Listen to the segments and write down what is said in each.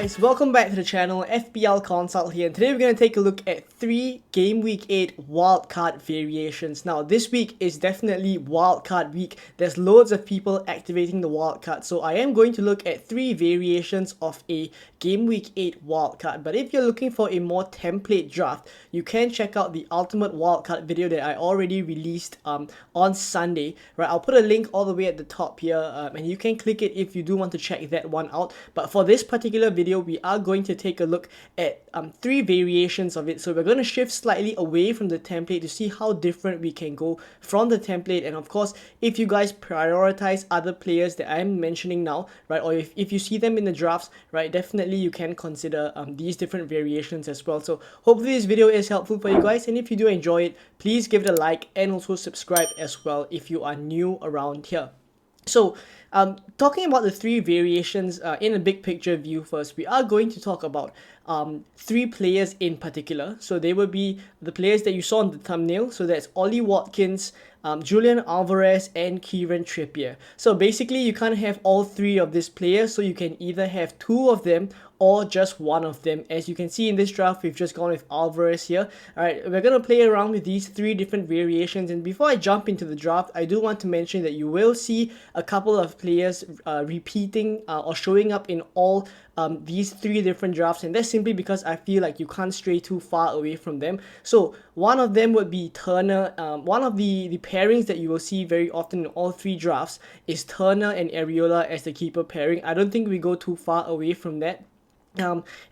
guys, welcome back to the channel. FPL Consult here, and today we're going to take a look at 3 Game Week 8 wildcard variations. Now this week is definitely wildcard week. There's loads of people activating the wildcard, so I am going to look at 3 variations of a Game Week 8 wildcard. But if you're looking for a more template draft, you can check out the ultimate wildcard video that I already released on Sunday. Right, I'll put a link all the way at the top here, and you can click it if you do want to check that one out. But for this particular video, we are going to take a look at 3 variations of it. So we're going to shift slightly away from the template to see how different we can go from the template. And of course, if you guys prioritize other players that I'm mentioning now, right, or if you see them in the drafts, right, definitely you can consider these different variations as well. So hopefully this video is helpful for you guys, and if you do enjoy it, please give it a like and also subscribe as well if you are new around here. So talking about the 3 variations in a big picture view first, we are going to talk about 3 players in particular. So they will be the players that you saw in the thumbnail. So that's Ollie Watkins, Julian Alvarez, and Kieran Trippier. So basically you can't have all 3 of these players, so you can either have 2 of them or just one of them. As you can see in this draft, we've just gone with Alvarez here. Alright, we're going to play around with these 3 different variations, and before I jump into the draft, I do want to mention that you will see a couple of players repeating or showing up in all these 3 different drafts, and that's simply because I feel like you can't stray too far away from them. So one of them would be Turner. One of the pairings that you will see very often in all 3 drafts is Turner and Areola as the keeper pairing. I don't think we go too far away from that.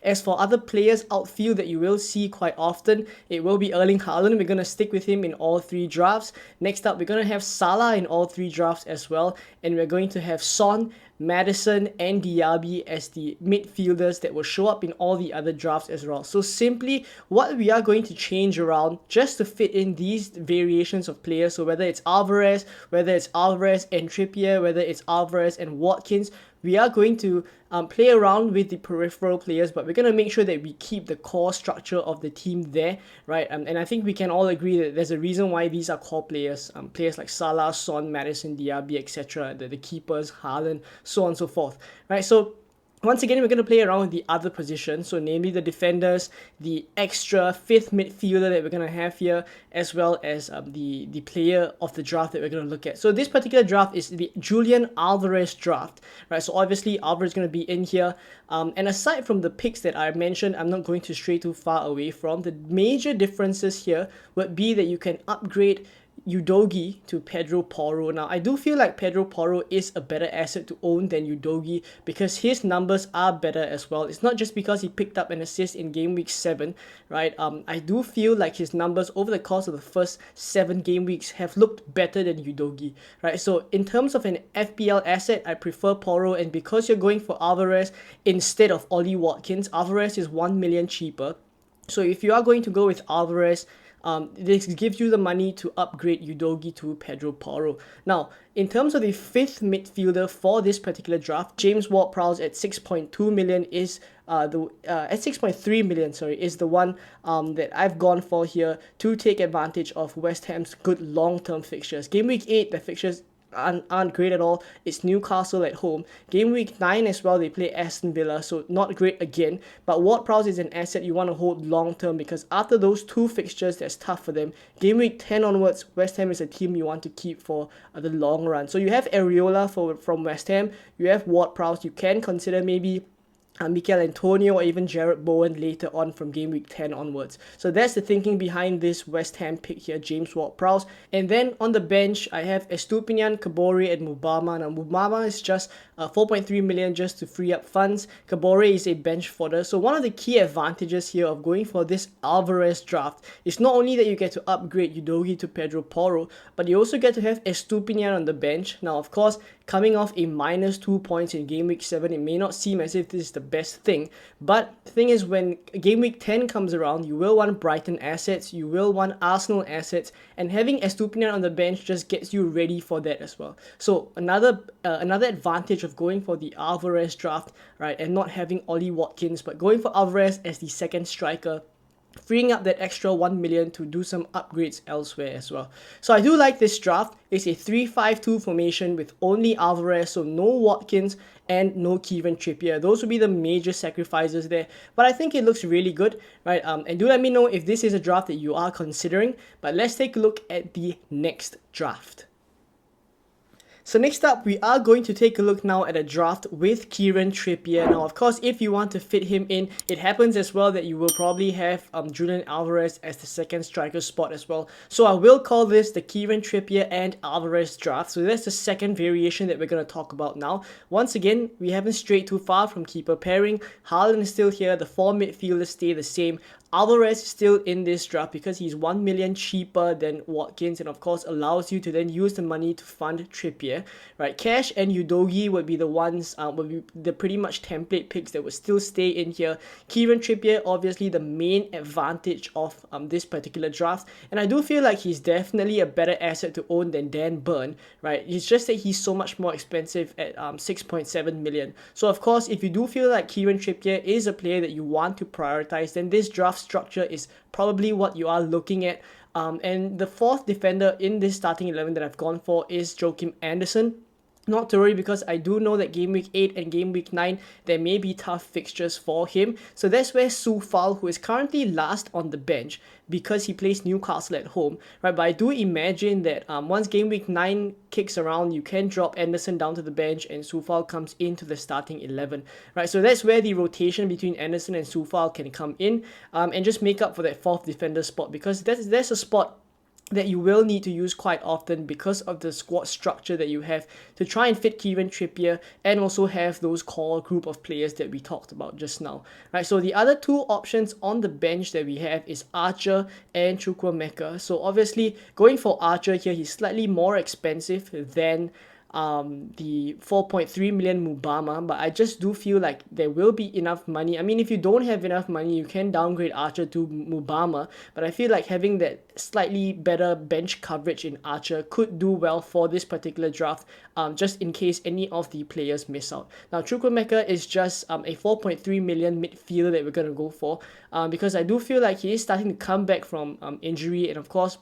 As for other players outfield that you will see quite often, it will be Erling Haaland. We're going to stick with him in all 3 drafts. Next up, we're going to have Salah in all 3 drafts as well, and we're going to have Son, Madison, and Diaby as the midfielders that will show up in all the other drafts as well. So simply what we are going to change around just to fit in these variations of players, so whether it's Alvarez and Trippier, whether it's Alvarez and Watkins, we are going to play around with the peripheral players, but we're going to make sure that we keep the core structure of the team there, right? And I think we can all agree that there's a reason why these are core players. Players like Salah, Son, Madison, Diaby, etc. The keepers, Haaland, so on and so forth, right? So once again, we're going to play around with the other positions, so namely the defenders, the extra 5th midfielder that we're going to have here, as well as the player of the draft that we're going to look at. So this particular draft is the Julian Alvarez draft, right? So obviously Alvarez is going to be in here, and aside from the picks that I mentioned, I'm not going to stray too far away from. The major differences here would be that you can upgrade Udogie to Pedro Porro. Now, I do feel like Pedro Porro is a better asset to own than Udogie because his numbers are better as well. It's not just because he picked up an assist in game week 7, right? I do feel like his numbers over the course of the first 7 game weeks have looked better than Udogie, right? So in terms of an FPL asset, I prefer Porro, and because you're going for Alvarez instead of Ollie Watkins, Alvarez is 1 million cheaper. So if you are going to go with Alvarez, this gives you the money to upgrade Udogie to Pedro Porro. Now, in terms of the 5th midfielder for this particular draft, James Ward-Prowse at 6.2 million is at 6.3 million, sorry, is the one that I've gone for here to take advantage of West Ham's good long-term fixtures. Game week 8, the fixtures aren't great at all. It's Newcastle at home. Game week 9 as well, they play Aston Villa, so not great again. But Ward-Prowse is an asset you want to hold long term because after those 2 fixtures, that's tough for them. Game week 10 onwards, West Ham is a team you want to keep for the long run. So you have Areola from West Ham, you have Ward-Prowse, you can consider maybe Mikel Antonio or even Jarrod Bowen later on from game week 10 onwards. So that's the thinking behind this West Ham pick here, James Ward-Prowse. And then on the bench, I have Estupiñán, Kabore, and Mubama. Now Mubama is just 4.3 million just to free up funds. Kabore is a bench fodder. So one of the key advantages here of going for this Alvarez draft is not only that you get to upgrade Udogie to Pedro Porro, but you also get to have Estupiñán on the bench. Now, of course, coming off a -2 points in game week 7, it may not seem as if this is the best thing, but the thing is, when game week 10 comes around, you will want Brighton assets, you will want Arsenal assets, and having Estupiñán on the bench just gets you ready for that as well. So another advantage of going for the Alvarez draft, right, and not having Ollie Watkins, but going for Alvarez as the second striker freeing up that extra 1 million to do some upgrades elsewhere as well. So I do like this draft. It's a 3-5-2 formation with only Alvarez, so no Watkins and no Kieran Trippier. Those would be the major sacrifices there, but I think it looks really good, right? And do let me know if this is a draft that you are considering. But let's take a look at the next draft. So next up, we are going to take a look now at a draft with Kieran Trippier. Now, of course, if you want to fit him in, it happens as well that you will probably have Julian Alvarez as the second striker spot as well. So I will call this the Kieran Trippier and Alvarez draft. So that's the second variation that we're going to talk about now. Once again, we haven't strayed too far from keeper pairing. Haaland is still here. The four midfielders stay the same. Alvarez is still in this draft because he's 1 million cheaper than Watkins, and of course allows you to then use the money to fund Trippier, right? Cash and Udogie would be the ones, would be the pretty much template picks that would still stay in here. Kieran Trippier, obviously the main advantage of this particular draft, and I do feel like he's definitely a better asset to own than Dan Burn, right? It's just that he's so much more expensive at 6.7 million. So of course, if you do feel like Kieran Trippier is a player that you want to prioritize, then this draft structure is probably what you are looking at. And the fourth defender in this starting 11 that I've gone for is Joachim Andersen. Not to worry, because I do know that Game Week 8 and Game Week 9, there may be tough fixtures for him. So that's where Soufal, who is currently last on the bench because he plays Newcastle at home, right? But I do imagine that once Game Week 9 kicks around, you can drop Anderson down to the bench and Soufal comes into the starting 11, right? So that's where the rotation between Anderson and Soufal can come in and just make up for that fourth defender spot, because there's a spot that you will need to use quite often because of the squad structure that you have to try and fit Kieran Trippier and also have those core group of players that we talked about just now, right? So the other two options on the bench that we have is Archer and Chukwuemeka. So obviously going for Archer here, he's slightly more expensive than the 4.3 million Mubama, but I just do feel like there will be enough money. I mean, if you don't have enough money, you can downgrade Archer to Mubama, but I feel like having that slightly better bench coverage in Archer could do well for this particular draft, just in case any of the players miss out. Now, Chukwuemeka is just a 4.3 million midfielder that we're going to go for, because I do feel like he is starting to come back from injury, and of course,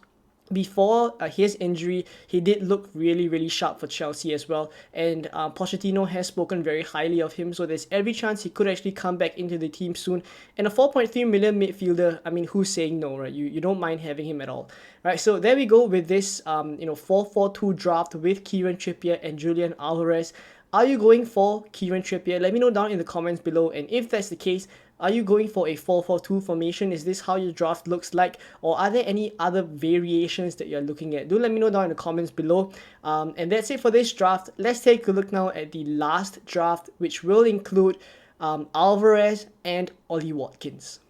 before his injury, he did look really, really sharp for Chelsea as well. And Pochettino has spoken very highly of him, so there's every chance he could actually come back into the team soon. And a 4.3 million midfielder, I mean, who's saying no, right? You don't mind having him at all, right? So there we go with this 4-4-2 draft with Kieran Trippier and Julian Alvarez. Are you going for Kieran Trippier? Let me know down in the comments below. And if that's the case, are you going for a 4-4-2 formation? Is this how your draft looks like? Or are there any other variations that you're looking at? Do let me know down in the comments below. And that's it for this draft. Let's take a look now at the last draft, which will include Alvarez and Ollie Watkins.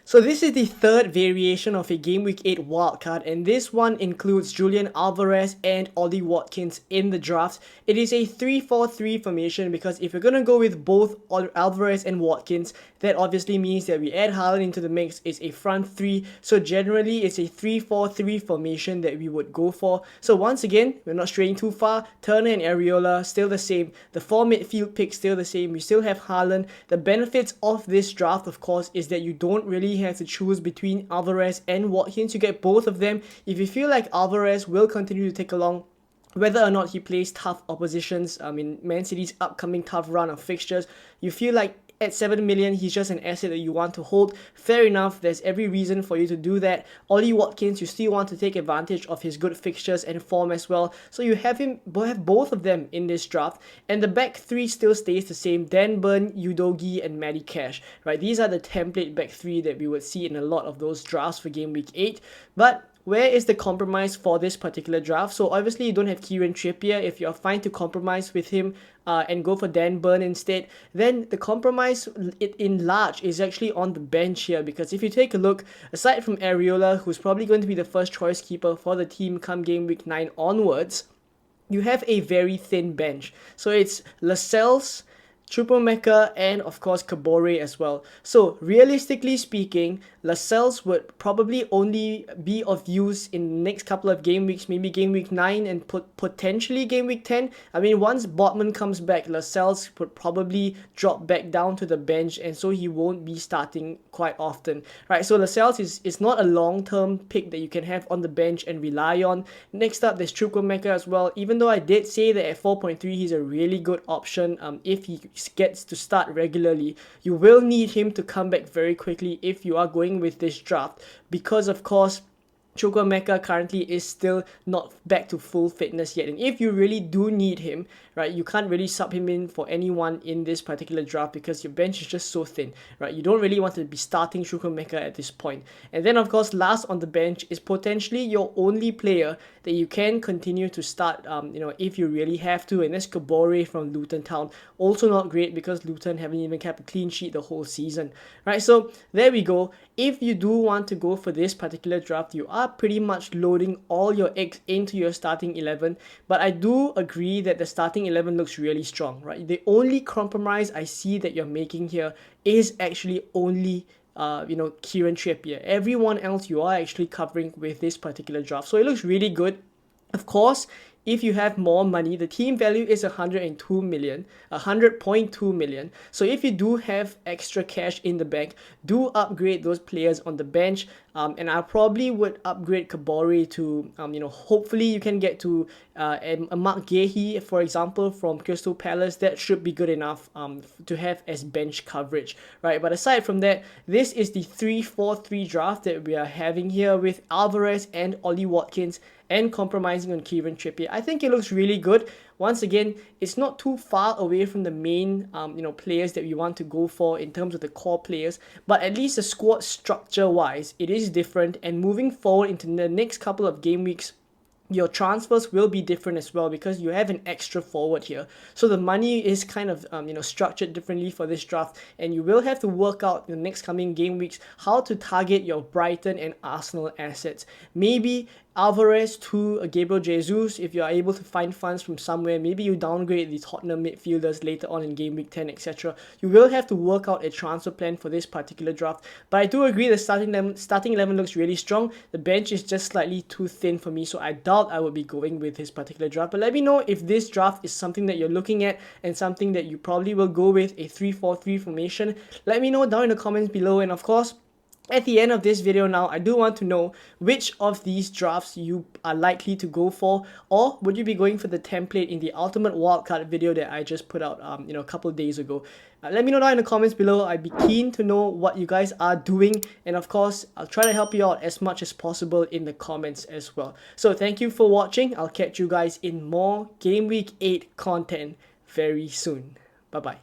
So this is the third variation of a Game Week 8 wildcard, and this one includes Julian Alvarez and Ollie Watkins in the draft. It is a 3-4-3 formation, because if you're going to go with both Alvarez and Watkins, that obviously means that we add Haaland into the mix. It's a front three, so generally it's a 3-4-3 formation that we would go for. So once again, we're not straying too far. Turner and Areola still the same. The four midfield picks still the same. We still have Haaland. The benefits of this draft, of course, is that you don't really have to choose between Alvarez and Watkins. You get both of them. If you feel like Alvarez will continue to take along, whether or not he plays tough oppositions, in Man City's upcoming tough run of fixtures, you feel like at 7 million, he's just an asset that you want to hold. Fair enough, there's every reason for you to do that. Ollie Watkins, you still want to take advantage of his good fixtures and form as well. So you have both of them in this draft. And the back three still stays the same. Dan Burn, Udogie, and Matty Cash. Right? These are the template back three that we would see in a lot of those drafts for Game Week 8. But where is the compromise for this particular draft? So obviously you don't have Kieran Trippier. If you're fine to compromise with him and go for Dan Burn instead, then the compromise in large is actually on the bench here, because if you take a look, aside from Areola, who's probably going to be the first choice keeper for the team come Game Week 9 onwards, you have a very thin bench. So it's Lascelles, Choupo-Meka, and of course Kabore as well. So realistically speaking, Lascelles would probably only be of use in the next couple of game weeks, maybe game week 9 and potentially game week 10. I mean, once Botman comes back, Lascelles would probably drop back down to the bench, and so he won't be starting quite often, right? So Lascelles is not a long-term pick that you can have on the bench and rely on. Next up, there's Choupo-Meka as well. Even though I did say that at 4.3 he's a really good option if he gets to start regularly, you will need him to come back very quickly if you are going with this draft, because of course Choupo-Meka currently is still not back to full fitness yet, and if you really do need him, right, you can't really sub him in for anyone in this particular draft because your bench is just so thin, right? You don't really want to be starting Choupo-Meka at this point. And then of course last on the bench is potentially your only player that you can continue to start if you really have to, and that's Kabore from Luton Town. Also not great because Luton haven't even kept a clean sheet the whole season, right? So there we go. If you do want to go for this particular draft, you are pretty much loading all your eggs into your starting 11, but I do agree that the starting 11 looks really strong, right? The only compromise I see that you're making here is actually only Kieran Trippier. Everyone else you are actually covering with this particular draft, so it looks really good. Of course, if you have more money, the team value is 102 million, 100.2 million. So if you do have extra cash in the bank, do upgrade those players on the bench. And I probably would upgrade Kabore to, hopefully you can get to a Mark Gahey, for example, from Crystal Palace. That should be good enough to have as bench coverage, right? But aside from that, this is the 3-4-3 draft that we are having here with Alvarez and Ollie Watkins and compromising on Kieran Trippier. I think it looks really good. Once again, it's not too far away from the main players that we want to go for in terms of the core players, but at least the squad structure wise, it is different. And moving forward into the next couple of game weeks, your transfers will be different as well because you have an extra forward here. So the money is kind of structured differently for this draft, and you will have to work out in the next coming game weeks how to target your Brighton and Arsenal assets. Maybe Alvarez to Gabriel Jesus if you are able to find funds from somewhere. Maybe you downgrade the Tottenham midfielders later on in game week 10, etc. You will have to work out a transfer plan for this particular draft, but I do agree the starting 11 looks really strong. The bench is just slightly too thin for me, so I doubt I would be going with this particular draft. But let me know if this draft is something that you're looking at and something that you probably will go with, a 3-4-3 formation. Let me know down in the comments below, and of course, at the end of this video now, I do want to know which of these drafts you are likely to go for, or would you be going for the template in the Ultimate Wildcard video that I just put out a couple of days ago. Let me know down in the comments below. I'd be keen to know what you guys are doing, and of course, I'll try to help you out as much as possible in the comments as well. So thank you for watching. I'll catch you guys in more Game Week 8 content very soon. Bye bye.